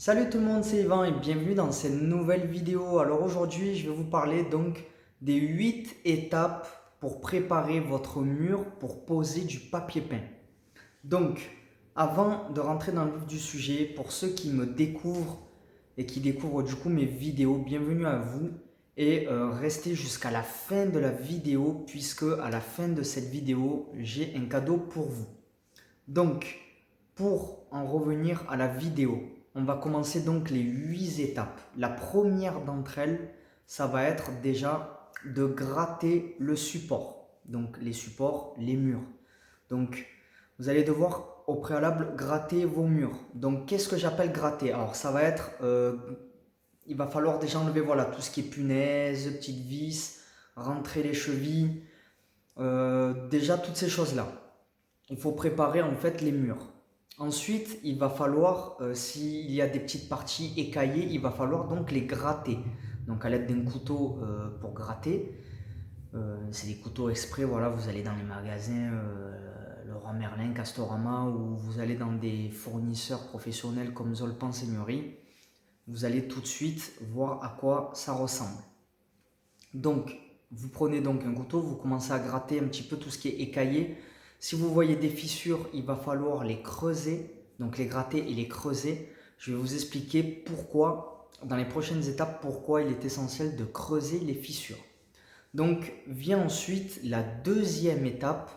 Salut tout le monde, c'est Yvan et bienvenue dans cette nouvelle vidéo. Alors aujourd'hui, je vais vous parler donc des 8 étapes pour préparer votre mur pour poser du papier peint. Donc, avant de rentrer dans le vif du sujet, pour ceux qui me découvrent et qui découvrent du coup mes vidéos, bienvenue à vous et restez jusqu'à la fin de la vidéo puisque à la fin de cette vidéo, j'ai un cadeau pour vous. Donc, pour en revenir à la vidéo, on va commencer donc les 8 étapes. La première d'entre elles, ça va être déjà de gratter le support. Donc les supports, les murs. Donc vous allez devoir au préalable gratter vos murs. Donc qu'est-ce que j'appelle gratter? Alors ça va être, il va falloir déjà enlever voilà, tout ce qui est punaise, petites vis, rentrer les chevilles, déjà toutes ces choses-là. Il faut préparer en fait les murs. Ensuite, il va falloir, s'il y a des petites parties écaillées, il va falloir donc les gratter. Donc à l'aide d'un couteau pour gratter. C'est des couteaux exprès, voilà, vous allez dans les magasins Leroy Merlin, Castorama, ou vous allez dans des fournisseurs professionnels comme Zolpan Seigneurie. Vous allez tout de suite voir à quoi ça ressemble. Donc, vous prenez donc un couteau, vous commencez à gratter un petit peu tout ce qui est écaillé. Si vous voyez des fissures, il va falloir les creuser, donc les gratter et les creuser. Je vais vous expliquer pourquoi, dans les prochaines étapes, pourquoi il est essentiel de creuser les fissures. Donc, vient ensuite la deuxième étape,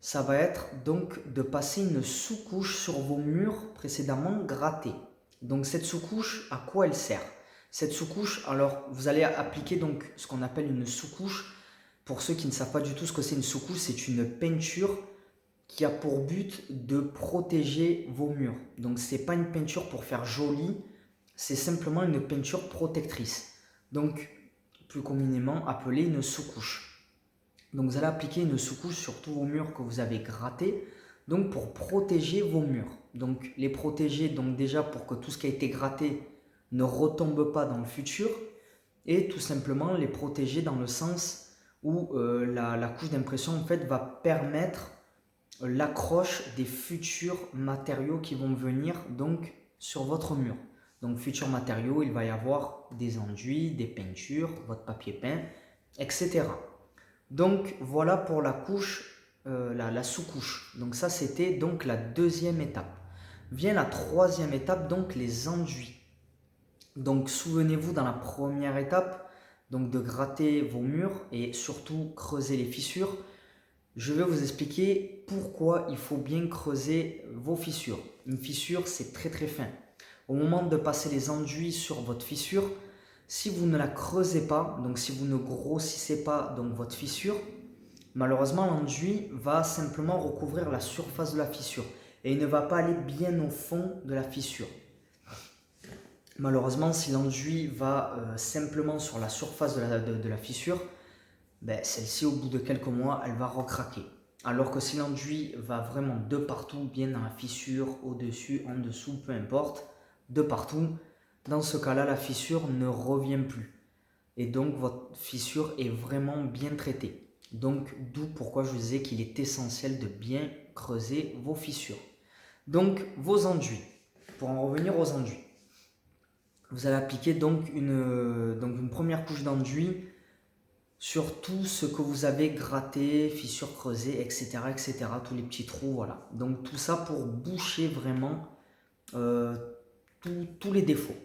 ça va être donc de passer une sous-couche sur vos murs précédemment grattés. Donc cette sous-couche, à quoi elle sert? Cette sous-couche, alors vous allez appliquer donc ce qu'on appelle une sous-couche. Pour ceux qui ne savent pas du tout ce que c'est une sous-couche, c'est une peinture qui a pour but de protéger vos murs. Donc ce n'est pas une peinture pour faire joli, c'est simplement une peinture protectrice. Donc plus communément appelée une sous-couche. Donc vous allez appliquer une sous-couche sur tous vos murs que vous avez grattés, donc pour protéger vos murs. Donc les protéger donc déjà pour que tout ce qui a été gratté ne retombe pas dans le futur, et tout simplement les protéger dans le sens où la couche d'impression en fait va permettre l'accroche des futurs matériaux qui vont venir donc sur votre mur. Donc futurs matériaux, il va y avoir des enduits, des peintures, votre papier peint, etc. Donc voilà pour la couche, la sous-couche. Donc ça c'était donc la deuxième étape. Vient la troisième étape, donc les enduits. Donc souvenez-vous dans la première étape, donc de gratter vos murs et surtout creuser les fissures. Je vais vous expliquer pourquoi il faut bien creuser vos fissures. Une fissure c'est très très fin. Au moment de passer les enduits sur votre fissure, si vous ne la creusez pas, donc si vous ne grossissez pas donc votre fissure, malheureusement l'enduit va simplement recouvrir la surface de la fissure et il ne va pas aller bien au fond de la fissure. Malheureusement, si l'enduit va simplement sur la surface de la fissure, ben, celle-ci au bout de quelques mois, elle va recraquer. Alors que si l'enduit va vraiment de partout, bien dans la fissure, au-dessus, en dessous, peu importe, de partout, dans ce cas-là, la fissure ne revient plus. Et donc, votre fissure est vraiment bien traitée. Donc, d'où pourquoi je vous disais qu'il est essentiel de bien creuser vos fissures. Donc, vos enduits. Pour en revenir aux enduits. Vous allez appliquer donc une première couche d'enduit sur tout ce que vous avez gratté, fissures creusées, etc., etc., tous les petits trous, voilà. Donc tout ça pour boucher vraiment tous les défauts.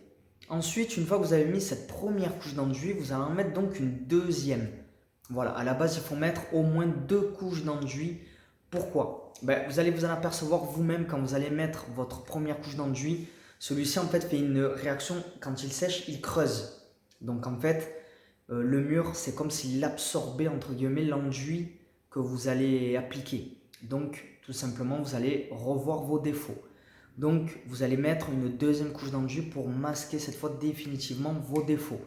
Ensuite, une fois que vous avez mis cette première couche d'enduit, vous allez en mettre donc une deuxième. Voilà, à la base, il faut mettre au moins 2 couches d'enduit. Pourquoi? Ben, vous allez vous en apercevoir vous-même quand vous allez mettre votre première couche d'enduit. Celui-ci, en fait, fait une réaction, quand il sèche, il creuse. Donc, en fait, le mur, c'est comme s'il absorbait, entre guillemets, l'enduit que vous allez appliquer. Donc, tout simplement, vous allez revoir vos défauts. Donc, vous allez mettre une deuxième couche d'enduit pour masquer cette fois définitivement vos défauts.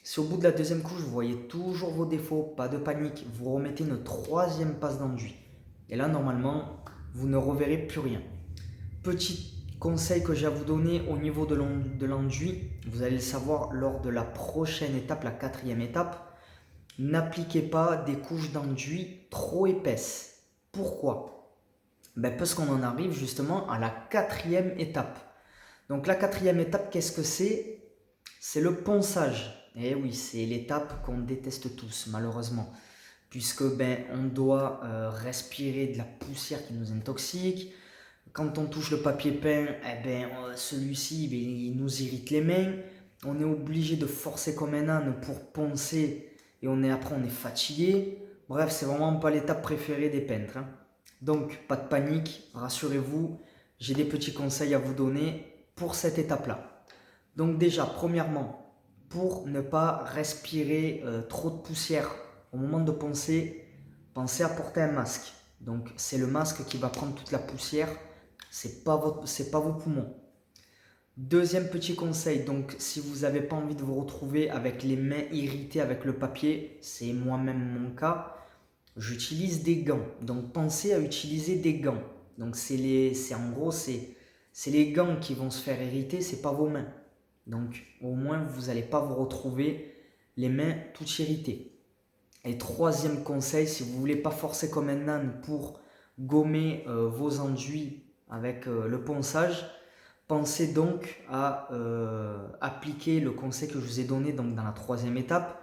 Si au bout de la deuxième couche, vous voyez toujours vos défauts, pas de panique, vous remettez une troisième passe d'enduit. Et là, normalement, vous ne reverrez plus rien. Petit conseil que j'ai à vous donner au niveau de l'enduit, vous allez le savoir lors de la prochaine étape, la quatrième étape. N'appliquez pas des couches d'enduit trop épaisses. Pourquoi? Ben parce qu'on en arrive justement à la quatrième étape. Donc la quatrième étape, qu'est-ce que c'est? C'est le ponçage. Et oui, c'est l'étape qu'on déteste tous, malheureusement. Puisque on doit respirer de la poussière qui nous intoxique. Quand on touche le papier peint, celui-ci il nous irrite les mains. On est obligé de forcer comme un âne pour poncer et après on est fatigué. Bref, c'est vraiment pas l'étape préférée des peintres, hein. Donc pas de panique, rassurez-vous, j'ai des petits conseils à vous donner pour cette étape-là. Donc déjà, premièrement, pour ne pas respirer trop de poussière au moment de poncer, pensez à porter un masque. Donc c'est le masque qui va prendre toute la poussière, c'est pas vos poumons. Deuxième petit conseil, donc si vous n'avez pas envie de vous retrouver avec les mains irritées avec le papier, c'est moi-même mon cas, j'utilise des gants. Donc pensez à utiliser des gants. Donc c'est les gants qui vont se faire irriter, c'est pas vos mains. Donc au moins vous n'allez pas vous retrouver les mains toutes irritées. Et troisième conseil, si vous ne voulez pas forcer comme un âne pour gommer vos enduits avec le ponçage, pensez donc à appliquer le conseil que je vous ai donné donc dans la troisième étape.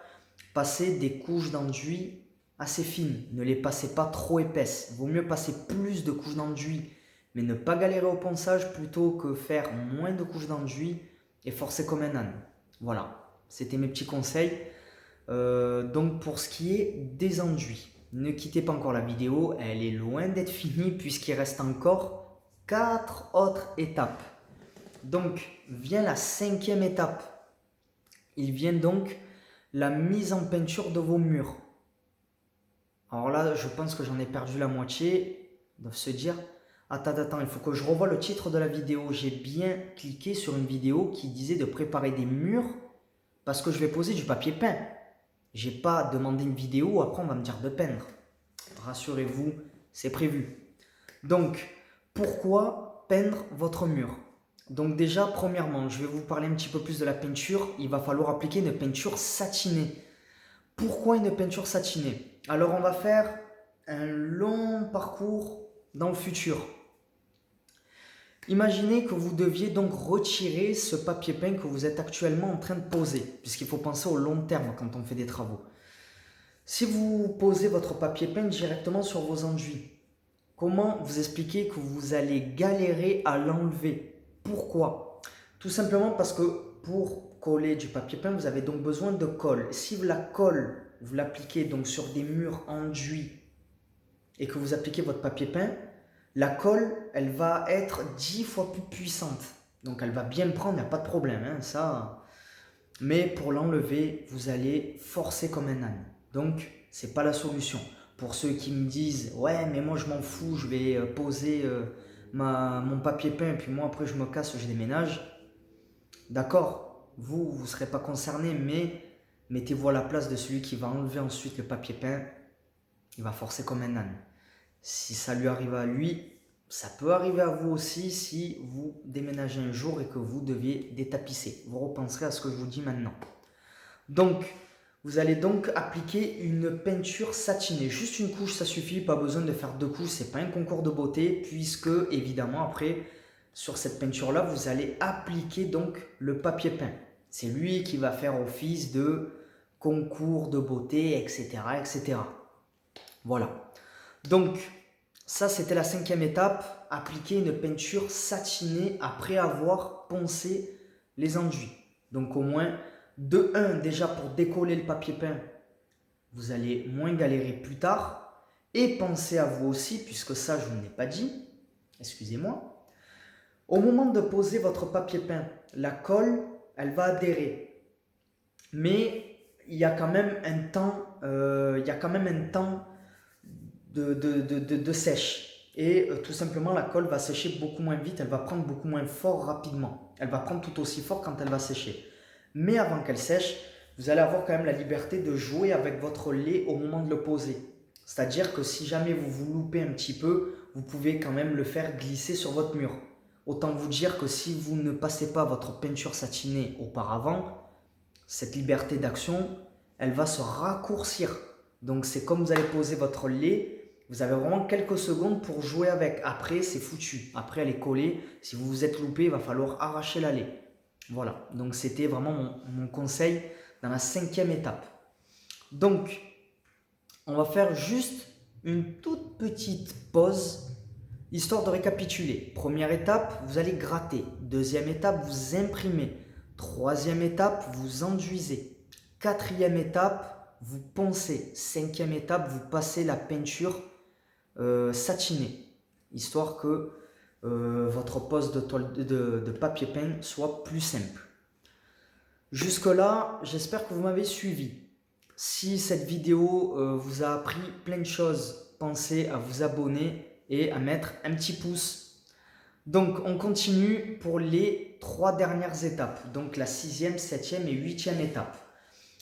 Passez des couches d'enduit assez fines, ne les passez pas trop épaisses. Vaut mieux passer plus de couches d'enduit, mais ne pas galérer au ponçage plutôt que faire moins de couches d'enduit et forcer comme un âne. Voilà, c'était mes petits conseils. Donc pour ce qui est des enduits, ne quittez pas encore la vidéo, elle est loin d'être finie puisqu'il reste encore 4 autres étapes. Donc vient la cinquième étape. Il vient donc la mise en peinture de vos murs. Alors là, je pense que j'en ai perdu la moitié. Ils doivent se dire, attends, il faut que je revoie le titre de la vidéo. J'ai bien cliqué sur une vidéo qui disait de préparer des murs parce que je vais poser du papier peint. J'ai pas demandé une vidéo, après on va me dire de peindre. Rassurez-vous, c'est prévu. Donc, pourquoi peindre votre mur? Donc déjà, premièrement, je vais vous parler un petit peu plus de la peinture. Il va falloir appliquer une peinture satinée. Pourquoi une peinture satinée? Alors on va faire un long parcours dans le futur. Imaginez que vous deviez donc retirer ce papier peint que vous êtes actuellement en train de poser, puisqu'il faut penser au long terme quand on fait des travaux. Si vous posez votre papier peint directement sur vos enduits, comment vous expliquer que vous allez galérer à l'enlever? Pourquoi? Tout simplement parce que pour coller du papier peint, vous avez donc besoin de colle. Si la colle, vous l'appliquez donc sur des murs enduits et que vous appliquez votre papier peint, la colle, elle va être 10 fois plus puissante. Donc elle va bien prendre, il n'y a pas de problème, hein, ça. Mais pour l'enlever, vous allez forcer comme un âne. Donc, ce n'est pas la solution. Pour ceux qui me disent, ouais, mais moi je m'en fous, je vais poser mon papier peint, puis moi après je me casse, je déménage. D'accord, vous ne serez pas concerné, mais mettez-vous à la place de celui qui va enlever ensuite le papier peint. Il va forcer comme un âne. Si ça lui arrive à lui, ça peut arriver à vous aussi si vous déménagez un jour et que vous deviez détapisser. Vous repenserez à ce que je vous dis maintenant. Donc, vous allez donc appliquer une peinture satinée. Juste une couche, ça suffit. Pas besoin de faire 2 couches. Ce n'est pas un concours de beauté puisque, évidemment, après, sur cette peinture-là, vous allez appliquer donc le papier peint. C'est lui qui va faire office de concours de beauté, etc., etc. Voilà. Donc, ça c'était la 5e étape, appliquer une peinture satinée après avoir poncé les enduits. Donc au moins, de 1, déjà pour décoller le papier peint, vous allez moins galérer plus tard. Et pensez à vous aussi, puisque ça je ne l'ai pas dit, excusez-moi. Au moment de poser votre papier peint, la colle, elle va adhérer. Mais il y a quand même un temps, de sèche. Et tout simplement, la colle va sécher beaucoup moins vite, elle va prendre beaucoup moins fort rapidement. Elle va prendre tout aussi fort quand elle va sécher. Mais avant qu'elle sèche, vous allez avoir quand même la liberté de jouer avec votre lait au moment de le poser. C'est-à-dire que si jamais vous vous loupez un petit peu, vous pouvez quand même le faire glisser sur votre mur. Autant vous dire que si vous ne passez pas votre peinture satinée auparavant, cette liberté d'action, elle va se raccourcir. Donc c'est comme vous allez poser votre lait, Vous avez vraiment quelques secondes pour jouer avec. Après, c'est foutu. Après, elle est collée. Si vous vous êtes loupé, il va falloir arracher la laie. Voilà, donc c'était vraiment mon conseil dans la 5e étape. Donc, on va faire juste une toute petite pause, histoire de récapituler. Première étape, vous allez gratter. Deuxième étape, vous imprimez. Troisième étape, vous enduisez. Quatrième étape, vous poncez. Cinquième étape, vous passez la peinture satinée, histoire que votre pose de papier peint soit plus simple. Jusque là, j'espère que vous m'avez suivi. Si cette vidéo vous a appris plein de choses, pensez à vous abonner et à mettre un petit pouce. Donc on continue pour les 3 dernières étapes, donc la 6e, 7e et 8e étape.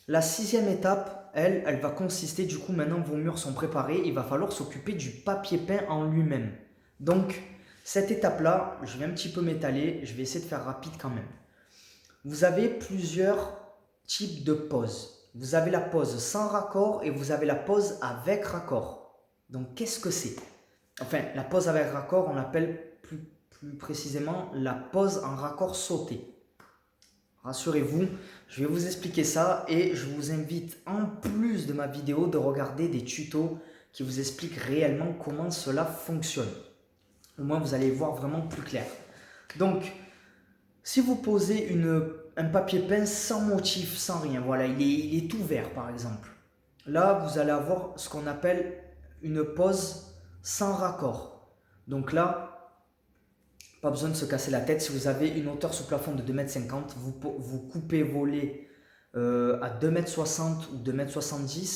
La 6e étape, elle va consister, du coup maintenant vos murs sont préparés, il va falloir s'occuper du papier peint en lui-même. Donc cette étape-là, je vais un petit peu m'étaler, je vais essayer de faire rapide quand même. Vous avez plusieurs types de poses. Vous avez la pose sans raccord et vous avez la pose avec raccord. Donc qu'est-ce que c'est? Enfin, la pose avec raccord, on l'appelle plus précisément la pose en raccord sauté. Rassurez-vous, je vais vous expliquer ça et je vous invite en plus de ma vidéo de regarder des tutos qui vous expliquent réellement comment cela fonctionne. Au moins vous allez voir vraiment plus clair. Donc, si vous posez un papier peint sans motif, sans rien, voilà, il est tout vert par exemple. Là, vous allez avoir ce qu'on appelle une pose sans raccord. Donc là, pas besoin de se casser la tête. Si vous avez une hauteur sous plafond de 2,50 m, vous coupez vos laits à 2,60 m ou 2,70 m.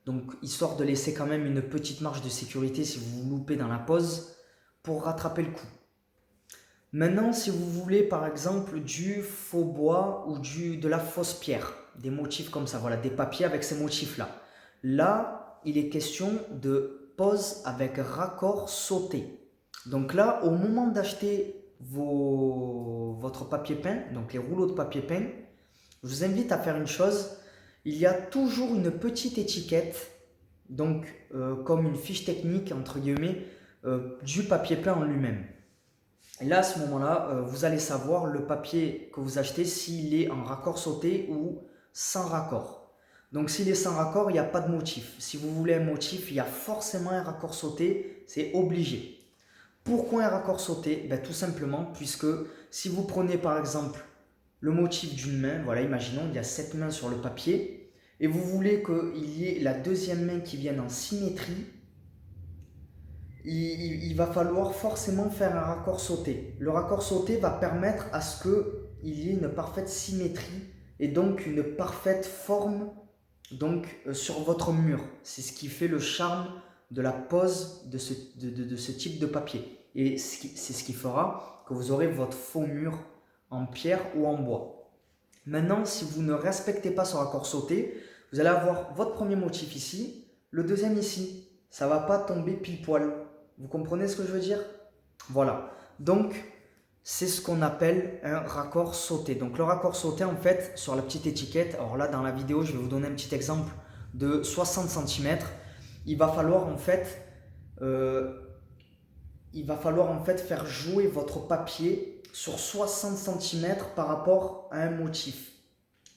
Donc, histoire de laisser quand même une petite marge de sécurité si vous vous loupez dans la pose pour rattraper le coup. Maintenant, si vous voulez par exemple du faux bois ou de la fausse pierre, des motifs comme ça, voilà, des papiers avec ces motifs-là. Là, il est question de pose avec raccord sauté. Donc là, au moment d'acheter votre papier peint, donc les rouleaux de papier peint, je vous invite à faire une chose. Il y a toujours une petite étiquette, donc comme une fiche technique entre guillemets, du papier peint en lui-même. Et là, à ce moment-là, vous allez savoir le papier que vous achetez s'il est en raccord sauté ou sans raccord. Donc s'il est sans raccord, il n'y a pas de motif. Si vous voulez un motif, il y a forcément un raccord sauté, c'est obligé. Pourquoi un raccord sauté? Ben, tout simplement puisque si vous prenez par exemple le motif d'une main, voilà, imaginons il y a 7 mains sur le papier, et vous voulez qu'il y ait la deuxième main qui vienne en symétrie, il va falloir forcément faire un raccord sauté. Le raccord sauté va permettre à ce qu'il y ait une parfaite symétrie et donc une parfaite forme sur votre mur. C'est ce qui fait le charme de la pose de ce type de papier. Et c'est ce qui fera que vous aurez votre faux mur en pierre ou en bois. Maintenant, si vous ne respectez pas ce raccord sauté, vous allez avoir votre premier motif ici, le deuxième ici. Ça ne va pas tomber pile poil. Vous comprenez ce que je veux dire? Voilà. Donc, c'est ce qu'on appelle un raccord sauté. Donc, le raccord sauté, en fait, sur la petite étiquette, alors là, dans la vidéo, je vais vous donner un petit exemple de 60 cm. Il va falloir en fait faire jouer votre papier sur 60 cm par rapport à un motif.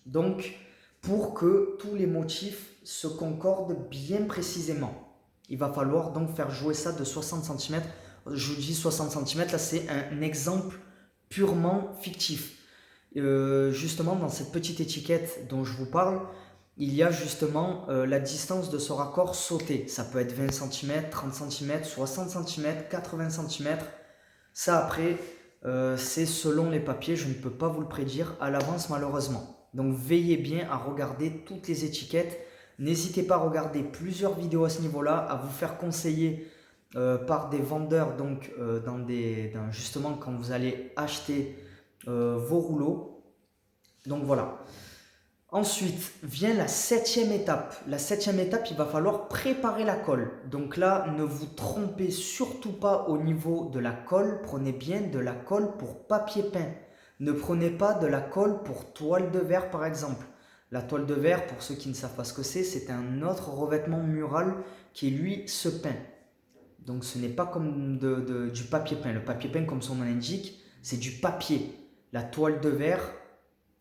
Donc, pour que tous les motifs se concordent bien précisément. Il va falloir donc faire jouer ça de 60 cm. Je vous dis 60 cm, là c'est un exemple purement fictif. Justement, dans cette petite étiquette dont je vous parle, il y a justement la distance de ce raccord sauté. Ça peut être 20 cm, 30 cm, 60 cm, 80 cm. Ça après, c'est selon les papiers, je ne peux pas vous le prédire à l'avance malheureusement. Donc veillez bien à regarder toutes les étiquettes. N'hésitez pas à regarder plusieurs vidéos à ce niveau-là, à vous faire conseiller par des vendeurs, donc justement quand vous allez acheter vos rouleaux. Donc voilà. Ensuite vient la 7e étape. La 7e étape, il va falloir préparer la colle. Donc là, ne vous trompez surtout pas au niveau de la colle. Prenez bien de la colle pour papier peint. Ne prenez pas de la colle pour toile de verre par exemple. La toile de verre, pour ceux qui ne savent pas ce que c'est un autre revêtement mural qui lui se peint. Donc ce n'est pas comme du papier peint. Le papier peint, comme son nom l'indique, c'est du papier. La toile de verre,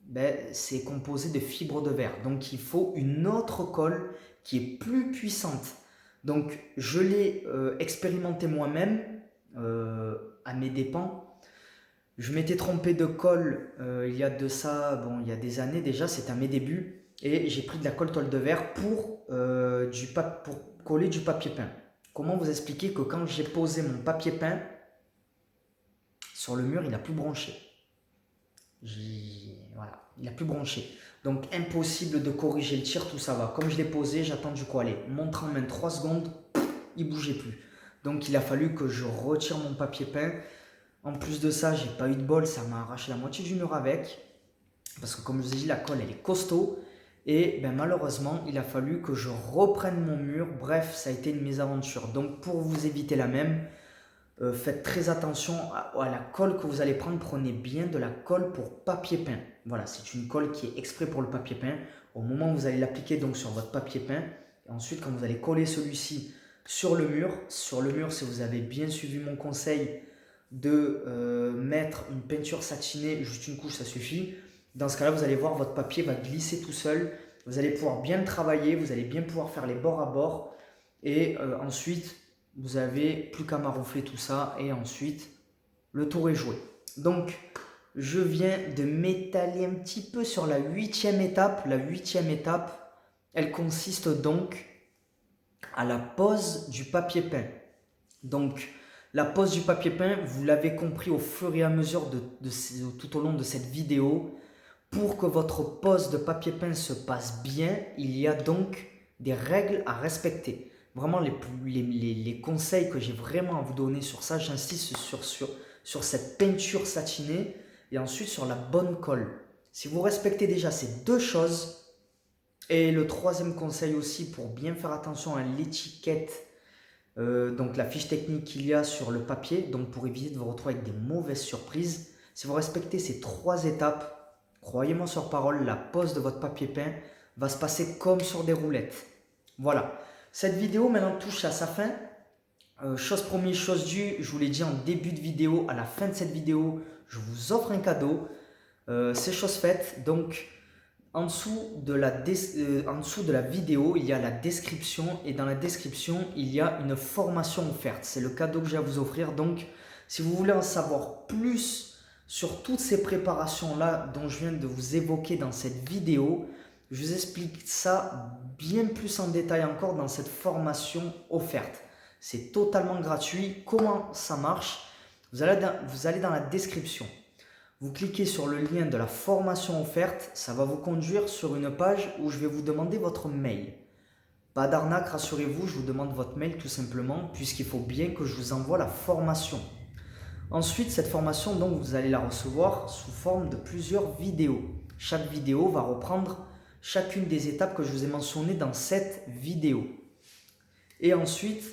ben, c'est composé de fibres de verre. Donc il faut une autre colle qui est plus puissante. Donc je l'ai expérimenté moi-même à mes dépens. Je m'étais trompé de colle il y a de ça, bon, il y a des années déjà, c'était à mes débuts. Et j'ai pris de la colle toile de verre pour coller du papier peint. Comment vous expliquer que quand j'ai posé mon papier peint sur le mur, il n'a plus branché. Voilà, il n'a plus branché. Donc impossible de corriger le tir, tout ça va. Comme je l'ai posé, j'ai attendu quoi aller. Montre en main 3 secondes, il ne bougeait plus. Donc il a fallu que je retire mon papier peint. En plus de ça, j'ai pas eu de bol, ça m'a arraché la moitié du mur avec. Parce que comme je vous ai dit, la colle elle est costaud. Et ben, malheureusement, il a fallu que je reprenne mon mur. Bref, ça a été une mésaventure. Donc pour vous éviter la même, faites très attention à la colle que vous allez prendre. Prenez bien de la colle pour papier peint. Voilà, c'est une colle qui est exprès pour le papier peint. Au moment où vous allez l'appliquer donc sur votre papier peint, et ensuite quand vous allez coller celui-ci sur le mur, si vous avez bien suivi mon conseil de mettre une peinture satinée, juste une couche ça suffit. Dans ce cas là vous allez voir votre papier va glisser tout seul, vous allez pouvoir bien le travailler, vous allez bien pouvoir faire les bords à bord et ensuite vous avez plus qu'à maroufler tout ça et ensuite le tour est joué. Donc je viens de m'étaler un petit peu sur la 8e étape. La 8e étape, elle consiste donc à la pose du papier peint. Donc la pose du papier peint, vous l'avez compris au fur et à mesure tout au long de cette vidéo. Pour que votre pose de papier peint se passe bien, il y a donc des règles à respecter. Vraiment, les conseils que j'ai vraiment à vous donner sur ça, j'insiste sur cette peinture satinée et ensuite sur la bonne colle. Si vous respectez déjà ces deux choses, et le troisième conseil aussi pour bien faire attention à l'étiquette, donc la fiche technique qu'il y a sur le papier, donc pour éviter de vous retrouver avec des mauvaises surprises, si vous respectez ces 3 étapes, croyez-moi sur parole, la pose de votre papier peint va se passer comme sur des roulettes. Voilà, cette vidéo maintenant touche à sa fin. Chose promise, chose due, je vous l'ai dit en début de vidéo, à la fin de cette vidéo, je vous offre un cadeau. C'est chose faite, donc en dessous de la vidéo, il y a la description et dans la description, il y a une formation offerte. C'est le cadeau que j'ai à vous offrir. Donc, si vous voulez en savoir plus sur toutes ces préparations-là dont je viens de vous évoquer dans cette vidéo, je vous explique ça bien plus en détail encore dans cette formation offerte. C'est totalement gratuit. Comment ça marche? Vous allez dans la description. Vous cliquez sur le lien de la formation offerte, ça va vous conduire sur une page où je vais vous demander votre mail. Pas d'arnaque, rassurez-vous, je vous demande votre mail tout simplement puisqu'il faut bien que je vous envoie la formation. Ensuite, cette formation, donc, vous allez la recevoir sous forme de plusieurs vidéos. Chaque vidéo va reprendre chacune des étapes que je vous ai mentionnées dans cette vidéo. Et ensuite,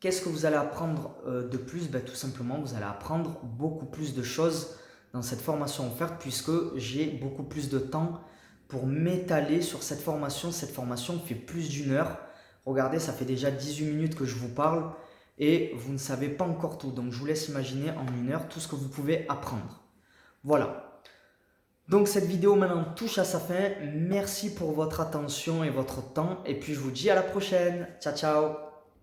qu'est-ce que vous allez apprendre de plus? Tout simplement, vous allez apprendre beaucoup plus de choses dans cette formation offerte puisque j'ai beaucoup plus de temps pour m'étaler sur cette formation. Cette formation fait plus d'1 heure. Regardez, ça fait déjà 18 minutes que je vous parle et vous ne savez pas encore tout. Donc, je vous laisse imaginer en 1 heure tout ce que vous pouvez apprendre. Voilà. Donc, cette vidéo maintenant touche à sa fin. Merci pour votre attention et votre temps. Et puis, je vous dis à la prochaine. Ciao, ciao.